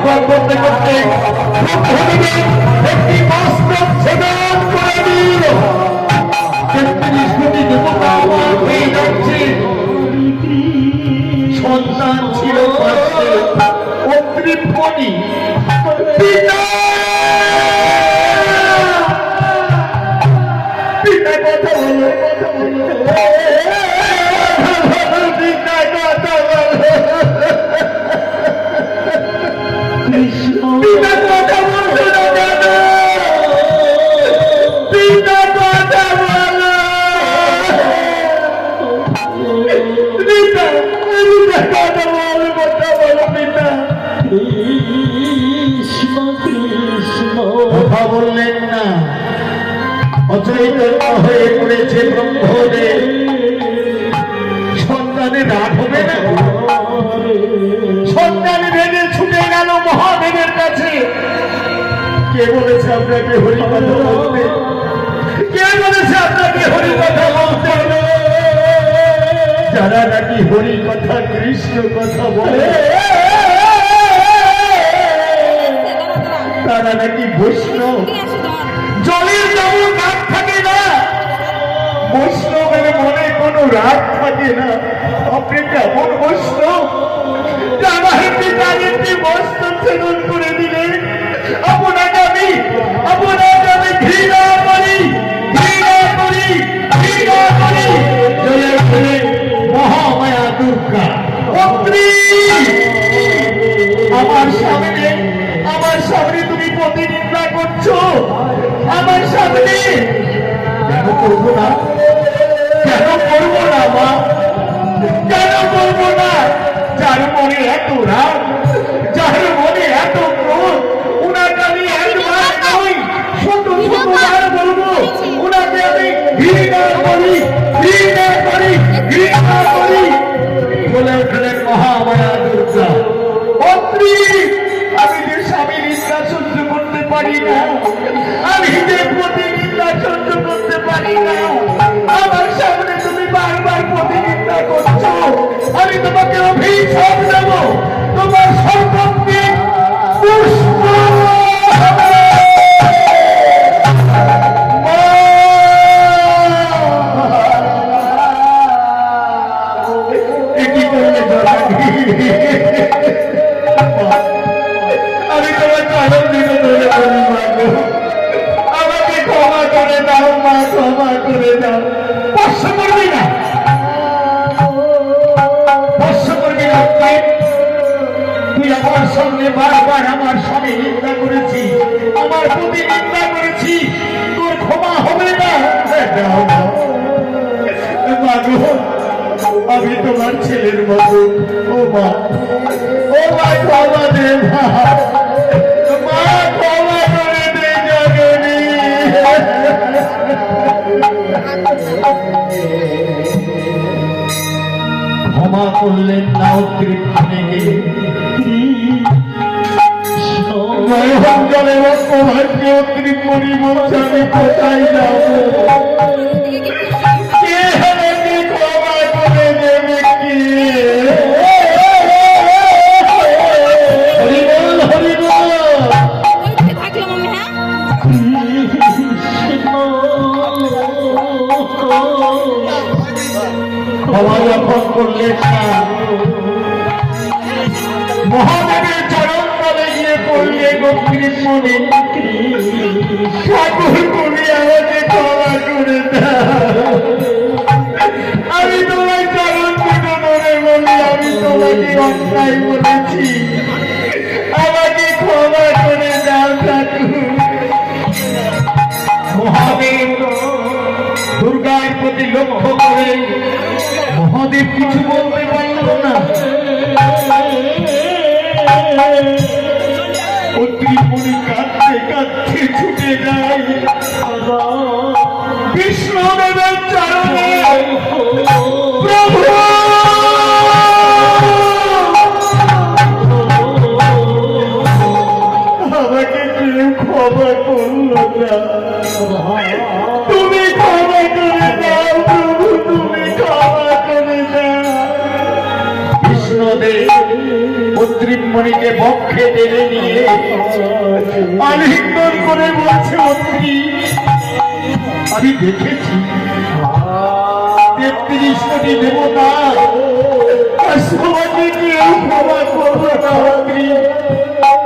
পাঠ করতে করতে একটি বাস্তব ছেদন করে দিল। ৩৩ কোটি দেবতা হয়ে যাচ্ছে। সন্তান ছিল পাশে, অতৃপ্তি পিতা পিতা কথা বলো, পিতা কথা বলো, পিতা কথা বলছো না কেন? পিতা কথা বলো, পিতা কথা বলো, কথা বলো পিতা। কথা বললেন না, অচৈতন্য হয়ে পড়েছে ব্রহ্মদেব। সন্তানের রাগ হবে না? সন্তান রেগে ছুটে গেল মহাদেবের কাছে। কে বলেছে আপনাকে হরি কথা বলতে? কে বলেছে আপনাকে হরি কথা বলতে? যারা নাকি হরি কথা কৃষ্ণ কথা বলে তারা নাকি বৈষ্ণব। জলের যেমন রাগ থাকে না, বৈষ্ণবের মনে কোনো রাগ থাকে না। আপনি কেমন বৈষ্ণব? আমার পিতাকে বস্ত্র ছেদন করে দিলে আপনাকে আমি ঘৃণা করি, ঘৃণা করি, ঘৃণা করি। জয় জয় মহামায়া দুর্গা। আমার সামনে তুমি প্রতিনিন্দা করছো, আমার সামনে। কেন করবো না? কেন করবো না মা? কেন করবো না? যার মনে এত রাগ, যার মনে এত ক্রোধ, উনাকে আমি একবার নই শতবার বলবো, উনাকে আমি ঘৃণা করি, ঘৃণা করি, ঘৃণা করি বলে উঠলেন মহামায়া দুর্গা। আমি যে স্বামী নিন্দা সহ্য করতে পারি না, আমি যে প্রতিনিন্দা সহ্য করতে পারি না। আমার সামনে তুমি বারবার প্রতিনিন্দা করছো, আমি তোমাকে অভিশাপ দেব। তোমার সম্পত্তি পুষ্প আমি তোমার চরণ দিতে ধরে বলি মা গো, আমাকে ক্ষমা করে দাও মা, ক্ষমা করে দাও। স্পর্শ করবি না, স্পর্শ করবি না। তুই আমার সামনে বারবার আমার স্বামী নিন্দা করেছি, আমার প্রতি নিন্দা করেছি, তোর ক্ষমা হবে না। মা গো, আমি তোমার ছেলের মতো। ও মা, ও মা ক্ষমা দে মা, মা ক্ষমা করে দে জগনী। ক্ষমা করলেন না অতৃপ্তিকে। জলে রক্তভাগ্য অতৃপ্তি বলছে আমি কোথায় যাব? কে আমাকে ক্ষমা করে দেবে? কি যখন করলেন না, মহাদেবের চরণ তলে গিয়ে পড়লে গম্ভীর মনে ঠাকুর তুমি আমাকে ক্ষমা করে দাও। আমি তোমার চরণ দুটো ধরে বলি, আমি তোমাকে অন্যায় বলেছি, আমাকে ক্ষমা করে দাও ঠাকুর। মহাদেব দুর্গার প্রতি লক্ষ্য করে মহাদেব কিছু বলতে পারল না। অতৃপ্তি কাঁদতে কাঁদতে ছুটে যায় বিষ্ণুদেবের চরণে। প্রভু আমাকে কেউ ক্ষমা করল না, তুমি ক্ষমা করে দাও প্রভু, তুমি ক্ষমা করে দাও। বিষ্ণুদেব অতৃপ্তি মণিকে বক্ষে টেনে নিয়ে আলিঙ্গন করে বলছে, মন্ত্রী আমি দেখেছি 33 কোটি দেবতা